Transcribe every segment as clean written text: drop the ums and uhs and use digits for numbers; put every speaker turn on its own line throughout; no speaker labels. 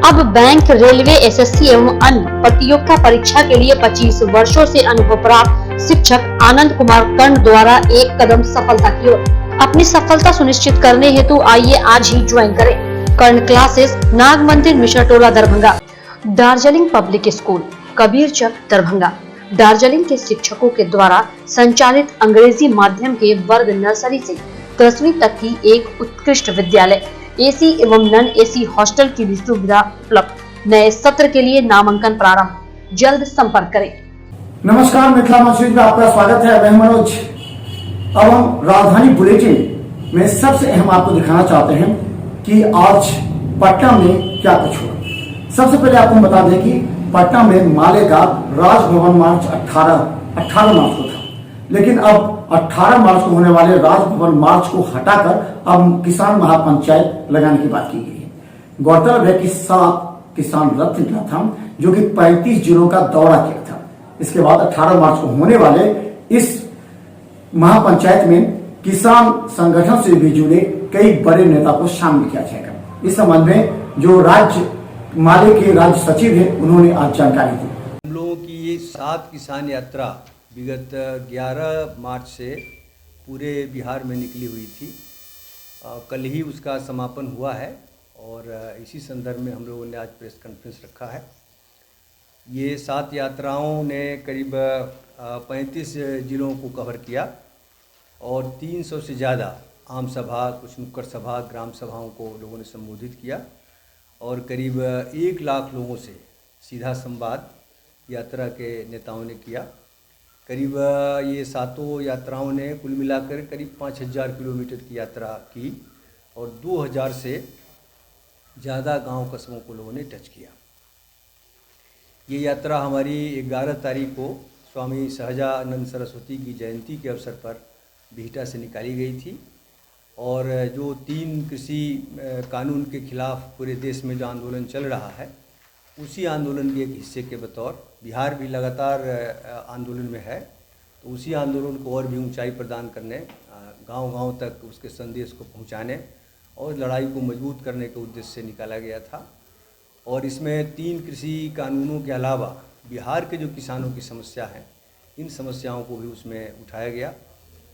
अब bank, railway, SSC एवं अन्य प्रतियोगिता परीक्षा के लिए 25 वर्षों से अनुभव प्राप्त शिक्षक आनंद कुमार कर्ण द्वारा एक कदम सफलता की ओर। अपनी सफलता सुनिश्चित करने हेतु आइए आज ही ज्वाइन करें कर्ण classes, Nag Mandir, Mishra Tola, Darbhanga. Darjeeling public school, Kabirchak, Darbhanga. Darjeeling के शिक्षकों के द्वारा संचालित अंग्रेजी माध्यम के वर्ग नर्सरी से 10वीं तक की एक उत्कृष्ट विद्यालय, एसी एवं नॉन एसी हॉस्टल की भी सुविधा उपलब्ध। नए सत्र के लिए नामांकन प्रारंभ, जल्द संपर्क करें।
नमस्कार, मिथिला मंच में आपका स्वागत है। मैं मनोज। अब हम राजधानी बुलेटिन में सबसे अहम आपको दिखाना चाहते हैं कि आज पटना में क्या कुछ हुआ। सबसे पहले आपको बता दें कि पटना में माले का राजभवन मार्च 18 मार्च को था, लेकिन अब 18 मार्च को होने वाले राजभवन मार्च को हटाकर अब किसान महापंचायत लगाने की बात की गई है। गौरतलब है कि 7 किसान रथ निकला था, जो कि 35 जिलों का दौरा किया था। इसके बाद 18 मार्च को होने वाले इस महापंचायत में किसान संगठन से भी जुड़े कई बड़े नेता को शामिल किया जाएगा। इस संबंध में जो माले के राज्य सचिव है, उन्होंने आज जानकारी दी।
हम लोगों की ये 7 किसान यात्रा विगत 11 मार्च से पूरे बिहार में निकली हुई थी। कल ही उसका समापन हुआ है और इसी संदर्भ में हम लोगों ने आज प्रेस कॉन्फ्रेंस रखा है। ये 7 यात्राओं ने करीब 35 जिलों को कवर किया और 300 से ज़्यादा आम सभा, कुछ नुक्कड़ सभा, ग्राम सभाओं को लोगों ने संबोधित किया और करीब 1 लाख लोगों से सीधा संवाद यात्रा के नेताओं ने किया। करीब ये 7 यात्राओं ने कुल मिलाकर करीब 5000 किलोमीटर की यात्रा की और 2000 से ज़्यादा गांव कस्बों को लोगों ने टच किया। ये यात्रा हमारी 11 तारीख को स्वामी सहजानंद सरस्वती की जयंती के अवसर पर बिहटा से निकाली गई थी और जो 3 कृषि कानून के खिलाफ पूरे देश में जो आंदोलन चल रहा है, उसी आंदोलन के एक हिस्से के बतौर बिहार भी लगातार आंदोलन में है, तो उसी आंदोलन को और भी ऊंचाई प्रदान करने, गांव-गांव तक उसके संदेश को पहुंचाने और लड़ाई को मजबूत करने के उद्देश्य से निकाला गया था। और इसमें 3 कृषि कानूनों के अलावा बिहार के जो किसानों की समस्या है, इन समस्याओं को भी उसमें उठाया गया।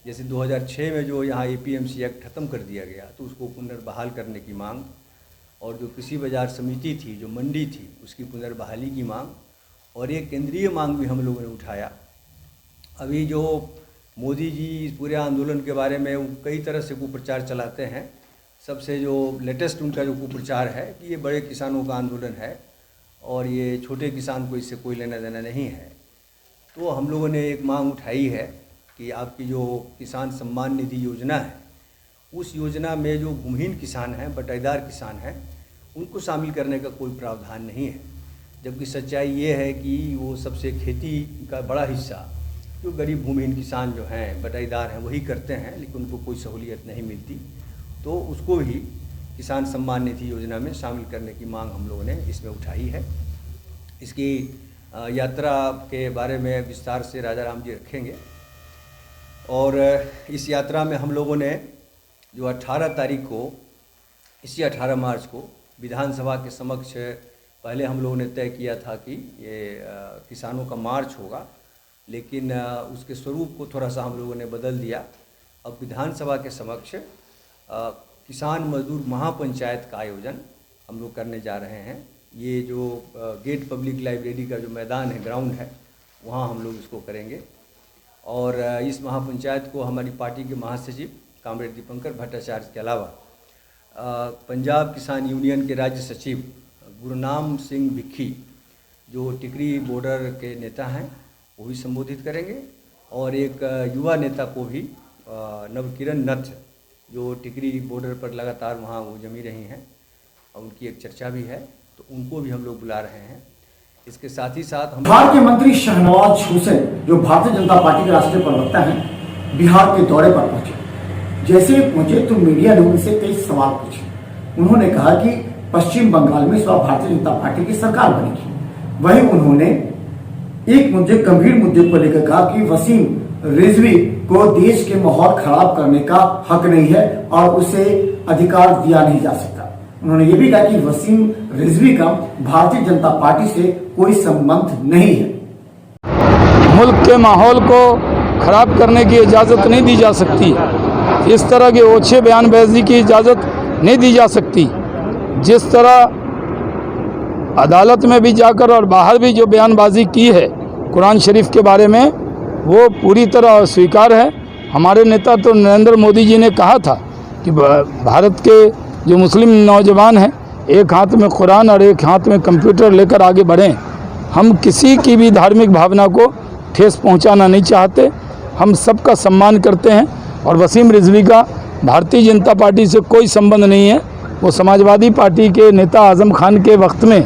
जैसे 2006 में जो यहाँ APMC एक्ट ख़त्म कर दिया गया, तो उसको पुनर्बहाल करने की मांग, और जो कृषि बाजार समिति थी, जो मंडी थी, उसकी पुनर्बहाली की मांग, और एक केंद्रीय मांग भी हम लोगों ने उठाया। अभी जो मोदी जी इस पूरे आंदोलन के बारे में कई तरह से कुप्रचार चलाते हैं, सबसे जो लेटेस्ट उनका जो कुप्रचार है कि ये बड़े किसानों का आंदोलन है और ये छोटे किसान को इससे कोई लेना देना नहीं है। तो हम लोगों ने एक मांग उठाई है कि आपकी जो किसान सम्मान निधि योजना है, उस योजना में जो भूमिहीन किसान हैं, बटाईदार किसान हैं, उनको शामिल करने का कोई प्रावधान नहीं है। जबकि सच्चाई ये है कि वो सबसे खेती का बड़ा हिस्सा जो गरीब भूमिहीन किसान जो हैं, बटाईदार हैं, वही करते हैं, लेकिन उनको कोई सहूलियत नहीं मिलती। तो उसको भी किसान सम्मान निधि योजना में शामिल करने की मांग हम लोगों ने इसमें उठाई है। इसकी यात्रा के बारे में विस्तार से राजा राम जी रखेंगे। और इस यात्रा में हम लोगों ने जो 18 तारीख को, इसी 18 मार्च को विधानसभा के समक्ष पहले हम लोगों ने तय किया था कि ये किसानों का मार्च होगा, लेकिन उसके स्वरूप को थोड़ा सा हम लोगों ने बदल दिया। अब विधानसभा के समक्ष किसान मजदूर महापंचायत का आयोजन हम लोग करने जा रहे हैं। ये जो गेट पब्लिक लाइब्रेरी का जो मैदान है, ग्राउंड है, वहाँ हम लोग इसको करेंगे। और इस महापंचायत को हमारी पार्टी के महासचिव कामरेड दीपंकर भट्टाचार्य के अलावा पंजाब किसान यूनियन के राज्य सचिव गुरनाम सिंह भिक्खी, जो टिकरी बॉर्डर के नेता हैं, वो भी संबोधित करेंगे। और एक युवा नेता को भी, नवकिरण नथ, जो टिकरी बॉर्डर पर लगातार वहाँ वो जमी रही हैं और उनकी एक चर्चा भी है, तो उनको भी हम लोग बुला रहे हैं। इसके साथ ही साथ
बिहार के मंत्री शहनवाज हुसैन, जो भारतीय जनता पार्टी के राष्ट्रीय प्रवक्ता हैं, बिहार के दौरे पर पहुंचे। जैसे पहुंचे तो मीडिया ने उनसे कई सवाल पूछे। उन्होंने कहा कि पश्चिम बंगाल में इस बार भारतीय जनता पार्टी की सरकार बनेगी। वहीं उन्होंने एक गंभीर मुद्दे को लेकर कहा कि वसीम रिजवी को देश के माहौल खराब करने का हक नहीं है और उसे अधिकार दिया नहीं जा सकता। उन्होंने ये भी कहा कि वसीम रिजवी का भारतीय जनता पार्टी से कोई संबंध नहीं है।
मुल्क के माहौल को ख़राब करने की इजाज़त नहीं दी जा सकती। इस तरह के ओछे बयानबाजी की इजाज़त नहीं दी जा सकती। जिस तरह अदालत में भी जाकर और बाहर भी जो बयानबाजी की है कुरान शरीफ के बारे में, वो पूरी तरह अस्वीकार है। हमारे नेता तो नरेंद्र मोदी जी ने कहा था कि भारत के जो मुस्लिम नौजवान हैं एक हाथ में कुरान और एक हाथ में कंप्यूटर लेकर आगे बढ़ें। हम किसी की भी धार्मिक भावना को ठेस पहुंचाना नहीं चाहते। हम सबका सम्मान करते हैं और वसीम रिजवी का भारतीय जनता पार्टी से कोई संबंध नहीं है। वो समाजवादी पार्टी के नेता आज़म खान के वक्त में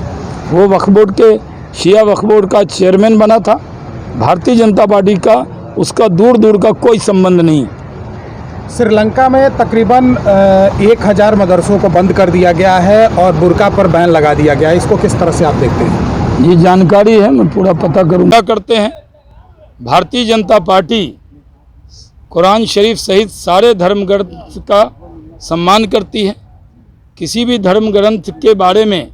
वो वक्फ बोर्ड के शिया वक्फ बोर्ड का चेयरमैन बना था। भारतीय जनता पार्टी का उसका दूर दूर का कोई संबंध नहीं।
श्रीलंका में तकरीबन 1000 मदरसों को बंद कर दिया गया है और बुर्का पर बैन लगा दिया गया है। इसको किस तरह से आप देखते हैं?
ये जानकारी है, मैं पूरा पता करूँगा। करते हैं भारतीय जनता पार्टी कुरान शरीफ सहित सारे धर्म ग्रंथ का सम्मान करती है। किसी भी धर्म ग्रंथ के बारे में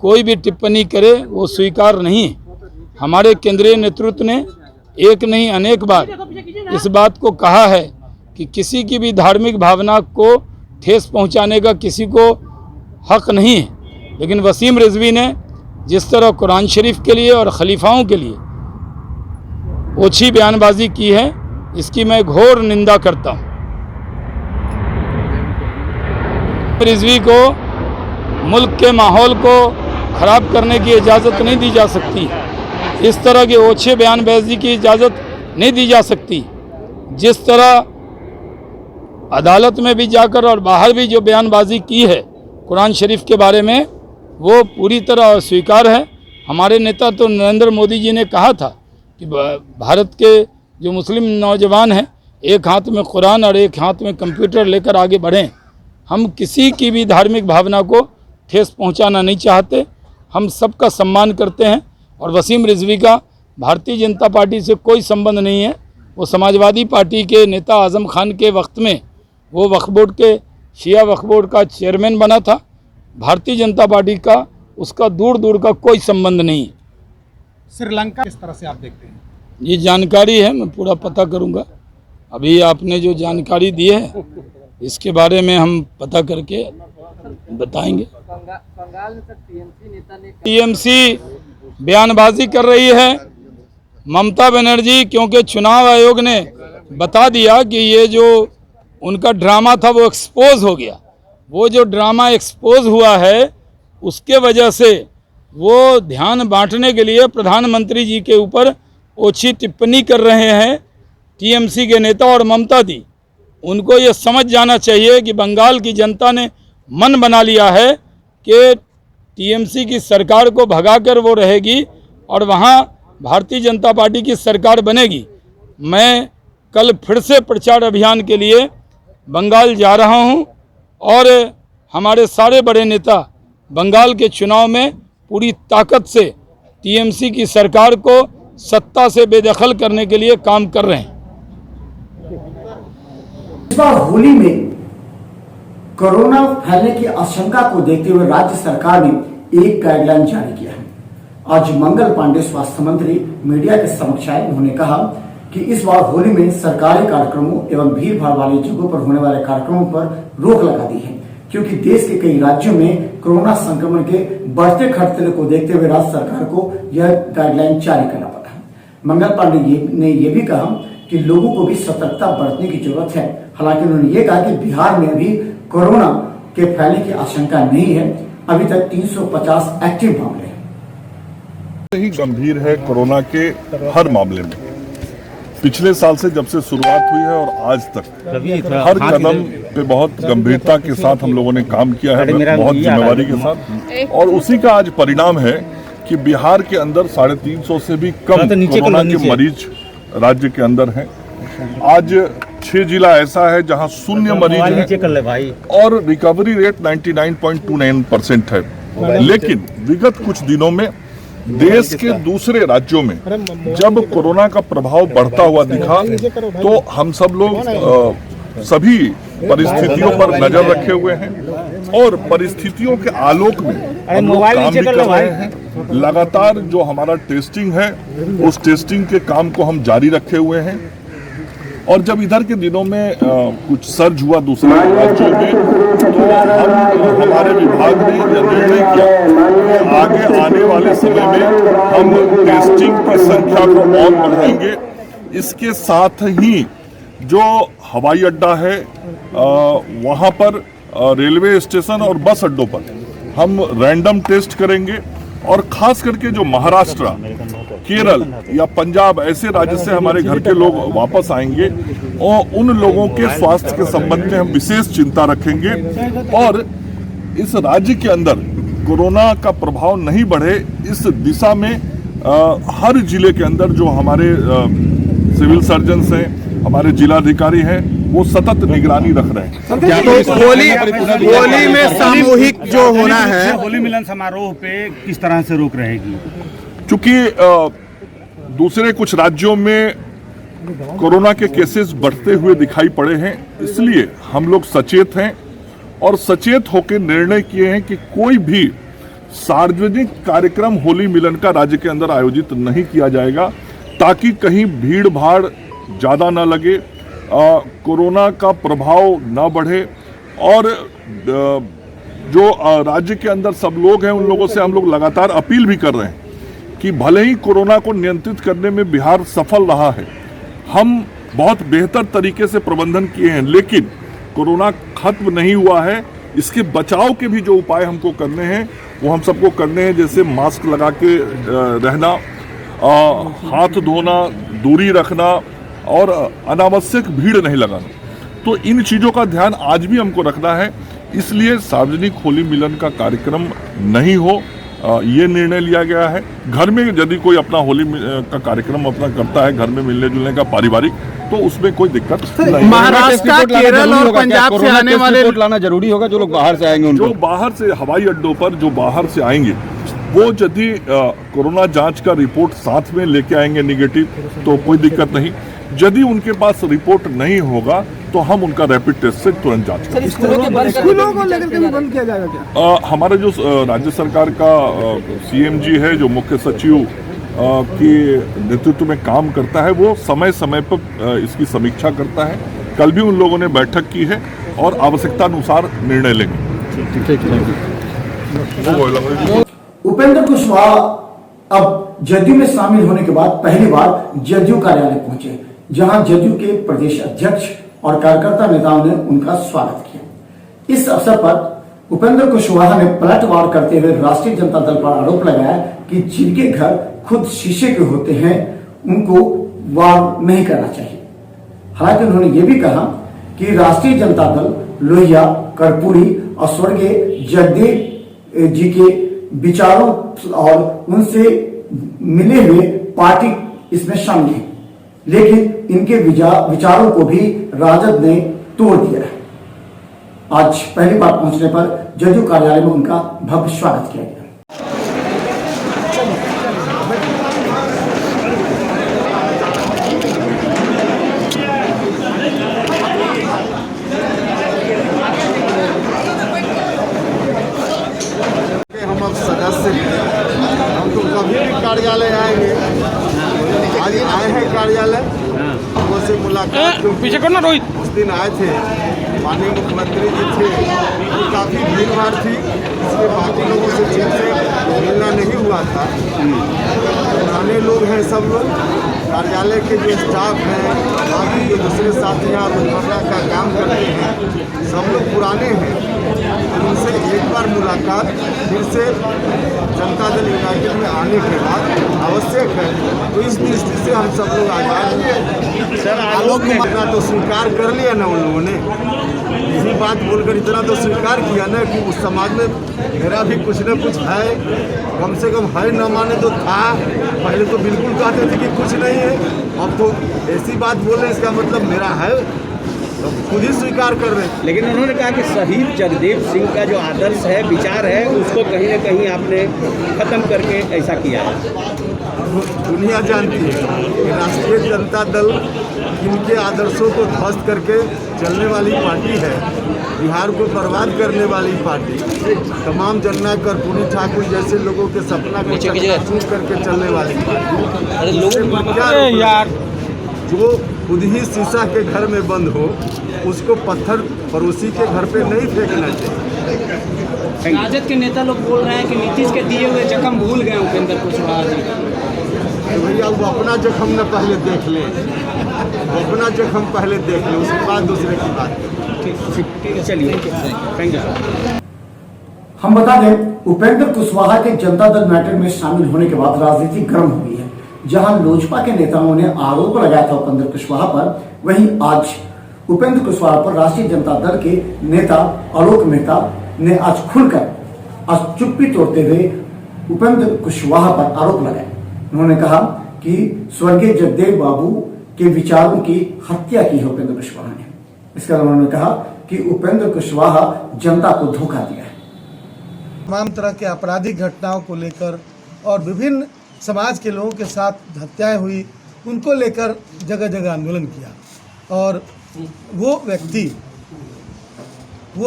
कोई भी टिप्पणी करे वो स्वीकार नहीं है। हमारे केंद्रीय नेतृत्व ने एक नहीं अनेक बार इस बात को कहा है कि किसी की भी धार्मिक भावना को ठेस पहुंचाने का किसी को हक नहीं है। लेकिन वसीम रिजवी ने जिस तरह कुरान शरीफ के लिए और खलीफाओं के लिए ओछी बयानबाजी की है, इसकी मैं घोर निंदा करता हूँ। रिजवी को मुल्क के माहौल को ख़राब करने की इजाज़त नहीं दी जा सकती। इस तरह के ओछे बयानबाजी की इजाज़त नहीं दी जा सकती। जिस तरह अदालत में भी जाकर और बाहर भी जो बयानबाजी की है कुरान शरीफ के बारे में, वो पूरी तरह अस्वीकार है। हमारे नेता तो नरेंद्र मोदी जी ने कहा था कि भारत के जो मुस्लिम नौजवान हैं एक हाथ में कुरान और एक हाथ में कंप्यूटर लेकर आगे बढ़ें। हम किसी की भी धार्मिक भावना को ठेस पहुंचाना नहीं चाहते। हम सबका सम्मान करते हैं और वसीम रिजवी का भारतीय जनता पार्टी से कोई संबंध नहीं है। वो समाजवादी पार्टी के नेता आज़म खान के वक्त में वो वक्फ बोर्ड के शिया वक्फ बोर्ड का चेयरमैन बना था। भारतीय जनता पार्टी का उसका दूर दूर का कोई संबंध नहीं है।
श्रीलंका किस तरह से आप देखते हैं?
ये जानकारी है, मैं पूरा पता करूंगा। अभी आपने जो जानकारी दी है इसके बारे में हम पता करके बताएंगे। टीएमसी बयानबाजी कर रही है ममता बनर्जी, क्योंकि चुनाव आयोग ने बता दिया कि ये जो उनका ड्रामा था वो एक्सपोज हो गया। वो जो ड्रामा एक्सपोज हुआ है उसके वजह से वो ध्यान बांटने के लिए प्रधानमंत्री जी के ऊपर ओछी टिप्पणी कर रहे हैं टीएमसी के नेता और ममता दी। उनको ये समझ जाना चाहिए कि बंगाल की जनता ने मन बना लिया है कि टीएमसी की सरकार को भगाकर वो रहेगी और वहाँ भारतीय जनता पार्टी की सरकार बनेगी। मैं कल फिर से प्रचार अभियान के लिए बंगाल जा रहा हूँ और हमारे सारे बड़े नेता बंगाल के चुनाव में पूरी ताकत से टीएमसी की सरकार को सत्ता से बेदखल करने के लिए काम कर रहे हैं।
इस बार होली में कोरोना फैलने की आशंका को देखते हुए राज्य सरकार ने एक गाइडलाइन जारी किया है। आज मंगल पांडे स्वास्थ्य मंत्री मीडिया के समक्ष आए। उन्होंने कहा कि इस बार होली में सरकारी कार्यक्रमों एवं भीड़ भाड़ वाली जगहों पर होने वाले कार्यक्रमों पर रोक लगा दी है, क्योंकि देश के कई राज्यों में कोरोना संक्रमण के बढ़ते खतरे को देखते हुए राज्य सरकार को यह गाइडलाइन जारी करना पड़ा है। मंगल पांडे ने यह भी कहा कि लोगों को भी सतर्कता बरतने की जरूरत है। हालांकि उन्होंने ये कहा कि बिहार में अभी कोरोना के फैलने की आशंका नहीं है। अभी तक 350 एक्टिव मामले हैं।
ही गंभीर है कोरोना के हर मामले में। पिछले साल से जब से शुरुआत हुई है और आज तक हर कदम पे बहुत गंभीरता के साथ हम लोगों ने काम किया है, बहुत जिम्मेवारी के साथ, और उसी का आज परिणाम है कि बिहार के अंदर 350 से भी कम कोरोना के मरीज राज्य के अंदर हैं। आज 6 जिला ऐसा है जहां शून्य मरीज है और रिकवरी रेट 99.29% है। लेकिन विगत कुछ दिनों में देश के दूसरे राज्यों में जब कोरोना का प्रभाव बढ़ता हुआ दिखा तो हम सब लोग सभी परिस्थितियों पर नजर रखे हुए हैं और परिस्थितियों के आलोक में हम लोग काम भी कर रहे हैं। लगातार जो हमारा टेस्टिंग है उस टेस्टिंग के काम को हम जारी रखे हुए हैं और जब इधर के दिनों में कुछ सर्ज हुआ दूसरे राज्यों में तो हमारे विभाग ने यह निर्णय किया कि आगे आने वाले समय में हम टेस्टिंग की संख्या को और बढ़ाएंगे। इसके साथ ही जो हवाई अड्डा है वहाँ पर रेलवे स्टेशन और बस अड्डों पर हम रैंडम टेस्ट करेंगे और खास करके जो महाराष्ट्र, केरल या पंजाब ऐसे राज्य से हमारे घर के लोग वापस आएंगे और उन लोगों के स्वास्थ्य के संबंध में हम विशेष चिंता रखेंगे और इस राज्य के अंदर कोरोना का प्रभाव नहीं बढ़े इस दिशा में हर जिले के अंदर जो हमारे सिविल सर्जन हैं, हमारे जिलाधिकारी हैं, वो सतत निगरानी रख रहे हैं।
तो होली में सामूहिक जो होना है,
होली मिलन समारोह पे किस तरह से रोक रहेगी?
क्योंकि दूसरे कुछ राज्यों में कोरोना के केसेस बढ़ते हुए दिखाई पड़े हैं, इसलिए हम लोग सचेत हैं और सचेत होकर निर्णय किए हैं कि कोई भी सार्वजनिक कार्यक्रम होली मिलन का राज्य के अंदर आयोजित नहीं किया जाएगा ताकि कहीं भीड़ भाड़ ज़्यादा ना लगे, कोरोना का प्रभाव ना बढ़े और जो राज्य के अंदर सब लोग हैं उन लोगों से हम लोग लगातार अपील भी कर रहे हैं कि भले ही कोरोना को नियंत्रित करने में बिहार सफल रहा है, हम बहुत बेहतर तरीके से प्रबंधन किए हैं, लेकिन कोरोना खत्म नहीं हुआ है। इसके बचाव के भी जो उपाय हमको करने हैं वो हम सबको करने हैं, जैसे मास्क लगा के रहना, हाथ धोना, दूरी रखना और अनावश्यक भीड़ नहीं लगाना। तो इन चीज़ों का ध्यान आज भी हमको रखना है, इसलिए सार्वजनिक होली मिलन का कार्यक्रम नहीं हो, ये निर्णय लिया गया है। घर में यदि कोई अपना होली का कार्यक्रम अपना करता है, घर में मिलने जुलने का पारिवारिक, तो उसमें कोई दिक्कत नहीं।
महाराष्ट्र, केरल और पंजाब से आने वाले
लाना जरूरी होगा, जो लोग बाहर से आएंगे
जो बाहर से हवाई अड्डों पर जो बाहर से आएंगे वो यदि कोरोना जांच का रिपोर्ट साथ में लेके आएंगे नेगेटिव तो कोई दिक्कत नहीं। यदि उनके पास रिपोर्ट नहीं होगा तो हम उनका रैपिड टेस्ट से तुरंत जांच करेंगे।
स्कूलों को लेकर के भी बंद किया जाएगा क्या?
हमारे जो राज्य सरकार का सीएमजी है, जो मुख्य सचिव के नेतृत्व में काम करता है, वो समय समय पर इसकी समीक्षा करता है। कल भी उन लोगों ने बैठक की है और आवश्यकता अनुसार निर्णय लेंगे।
उपेंद्र कुशवाहा अब जदयू में शामिल होने के बाद पहली बार जदयू कार्यालय पहुंचे, जहां जदयू के प्रदेश अध्यक्ष और कार्यकर्ता नेताओं ने उनका स्वागत किया। इस अवसर पर उपेंद्र कुशवाहा ने पलटवार करते हुए राष्ट्रीय जनता दल पर आरोप लगाया कि जिनके घर खुद शीशे के होते हैं उनको वार नहीं करना चाहिए। हालांकि उन्होंने ये भी कहा कि राष्ट्रीय जनता दल लोहिया, कर्पूरी और स्वर्गीय जगदेव जी के विचारों और उनसे मिले हुए पार्टी इसमें शामिल है, लेकिन इनके विचारों को भी राजद ने तोड़ दिया है। आज पहली बार पहुंचने पर जदयू कार्यालय में उनका भव्य स्वागत किया गया।
हम अब सदस्य हैं, हम तो कभी भी कार्यालय आएंगे। आज आए हैं कार्यालय, लोगों से मुलाकात पीछे करना रोहित। उस दिन आए थे, माननीय मुख्यमंत्री जी थे, तो काफ़ी भीड़ भाड़ थी, इसलिए बाकी लोगों से जिनसे मिलना नहीं हुआ था। पुराने लोग हैं सब लोग, कार्यालय के जो स्टाफ हैं, बाकी जो दूसरे साथी यहाँ रोजमर्रा का काम करते हैं, सब लोग पुराने हैं। उनसे एक बार मुलाकात फिर से जनता दल यूनाइटेड में आने के बाद आवश्यक है, तो इस दृष्टि से हम सब लोग आजाद हैं। सर, आलोक में इतना तो स्वीकार कर लिया ना उन लोगों ने, यही बात बोलकर इतना तो स्वीकार किया ना कि उस समाज में मेरा भी कुछ न कुछ है, कम से कम है, न माने तो था। पहले तो बिल्कुल कहते थे कि कुछ नहीं है, अब तो ऐसी बात बोल रहे इसका मतलब मेरा है, तो खुद ही स्वीकार कर रहे हैं।
लेकिन उन्होंने कहा कि शहीद जगदेव सिंह का जो आदर्श है, विचार है, उसको कहीं न कहीं आपने खत्म करके ऐसा किया है।
दुनिया जानती है कि राष्ट्रीय जनता दल किनके आदर्शों को ध्वस्त करके चलने वाली पार्टी है, बिहार को बर्बाद करने वाली पार्टी, तमाम जननायक कर्पूरी ठाकुर जैसे लोगों के सपना को चकनाचूर करके चलने वाली पार्टी। यार जो खुद ही शीशा के घर में बंद हो, उसको पत्थर पड़ोसी के घर पे नहीं फेंकना चाहिए।
राजद के नेता लोग बोल रहे हैं कि नीतीश के दिए हुए जख्म भूल गए उपेंद्र कुशवाहा जी।
तो भैया वो अपना जख्म न पहले देख लें, वो अपना जख्म पहले देख लें, उसके बाद दूसरे की बात करें।
ठीक है, चलिए, थैंक यू।
हम बता दें, उपेंद्र कुशवाहा के जनता दल यूनाइटेड में शामिल होने के बाद राजनीति गर्म हो गई है। जहां लोजपा के नेताओं ने आरोप लगाया था उपेंद्र कुशवाहा पर, वहीं आज उपेंद्र कुशवाहा पर राष्ट्रीय जनता दल के नेता आलोक मेहता ने आज खुलकर आज चुप्पी तोड़ते हुए उपेंद्र कुशवाहा पर आरोप लगाए। उन्होंने कहा कि स्वर्गीय जगदेव बाबू के विचारों की हत्या की है उपेंद्र कुशवाहा ने। इसके अलावा उन्होंने कहा कि उपेंद्र कुशवाहा जनता को धोखा दिया है।
तमाम तरह के आपराधिक घटनाओं को लेकर और विभिन्न समाज के लोगों के साथ हत्याएं हुई, उनको लेकर जगह जगह आंदोलन किया। और वो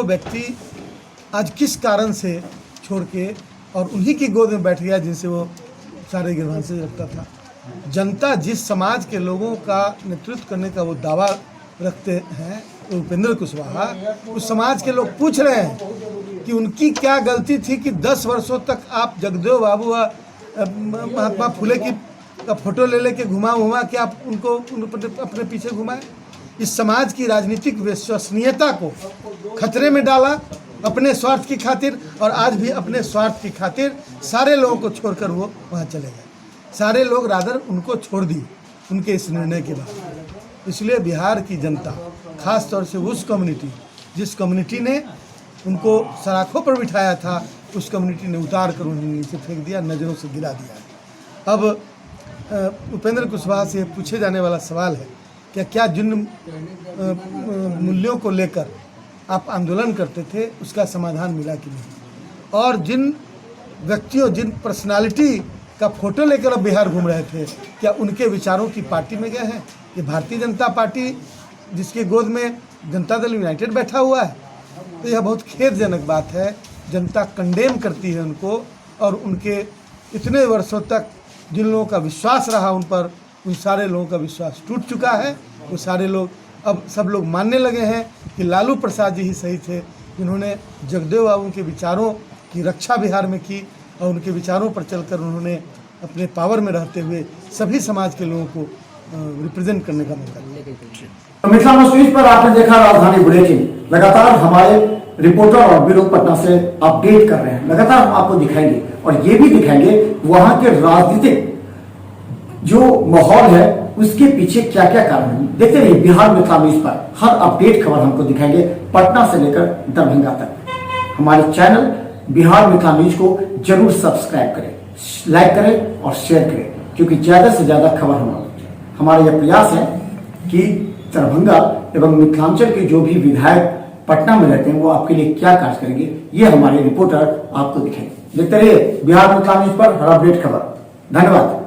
व्यक्ति आज किस कारण से छोड़ के और उन्हीं की गोद में बैठ गया जिनसे वो सारे गिरवान से रखता था। जनता जिस समाज के लोगों का नेतृत्व करने का वो दावा रखते हैं, उपेंद्र कुशवाहा, उस समाज के लोग पूछ रहे हैं कि उनकी क्या गलती थी कि 10 वर्षों तक आप जगदेव बाबू महात्मा फुले की फोटो ले लेके घुमा के आप उनको अपने पीछे घुमाए। इस समाज की राजनीतिक विश्वसनीयता को खतरे में डाला अपने स्वार्थ की खातिर, और आज भी अपने स्वार्थ की खातिर सारे लोगों को छोड़कर वो वहाँ चले गए। सारे लोग रादर उनको छोड़ दिए उनके इस निर्णय के बाद। इसलिए बिहार की जनता, खास तौर से उस कम्युनिटी जिस कम्युनिटी ने उनको सराखों पर बिठाया था, उस कम्युनिटी ने उतार कर उन्हें नीचे फेंक दिया, नज़रों से गिरा दिया। अब उपेंद्र कुशवाहा से पूछे जाने वाला सवाल है कि क्या जिन मूल्यों को लेकर आप आंदोलन करते थे उसका समाधान मिला कि नहीं, और जिन व्यक्तियों, जिन पर्सनालिटी का फोटो लेकर अब बिहार घूम रहे थे, क्या उनके विचारों की पार्टी में गए हैं? ये भारतीय जनता पार्टी जिसके गोद में जनता दल यूनाइटेड बैठा हुआ है, तो यह बहुत खेदजनक बात है। जनता कंडेम करती है उनको, और उनके इतने वर्षों तक जिन लोगों का विश्वास रहा उन पर, उन सारे लोगों का विश्वास टूट चुका है। वो सारे लोग, अब सब लोग मानने लगे हैं कि लालू प्रसाद जी ही सही थे जिन्होंने जगदेव बाबू के विचारों की रक्षा बिहार में की, और उनके विचारों पर चलकर उन्होंने अपने पावर में रहते हुए सभी समाज के लोगों को रिप्रेजेंट करने का मौका दिया।
मिथिला न्यूज पर आपने देखा राजधानी बुलेटिन। लगातार हमारे रिपोर्टर और ब्यूरो पटना से अपडेट कर रहे हैं, लगातार हम आपको दिखाएंगे और ये भी दिखाएंगे वहां के राजनीतिक जो माहौल है उसके पीछे क्या क्या कारण है। देखते रहिए बिहार मिथिला न्यूज पर, हर अपडेट खबर हमको दिखाएंगे पटना से लेकर दरभंगा तक। हमारे चैनल बिहार मिथिला न्यूज को जरूर सब्सक्राइब करें, लाइक करें और शेयर करें, क्योंकि ज्यादा से ज्यादा खबर हमारा यह प्रयास है कि दरभंगा एवं मिथिलांचल के जो भी विधायक पटना में रहते हैं वो आपके लिए क्या कार्य करेंगे, ये हमारे रिपोर्टर आपको दिखाएंगे। देखते रहिए बिहार मिथिला न्यूज पर हर अपडेट खबर। धन्यवाद।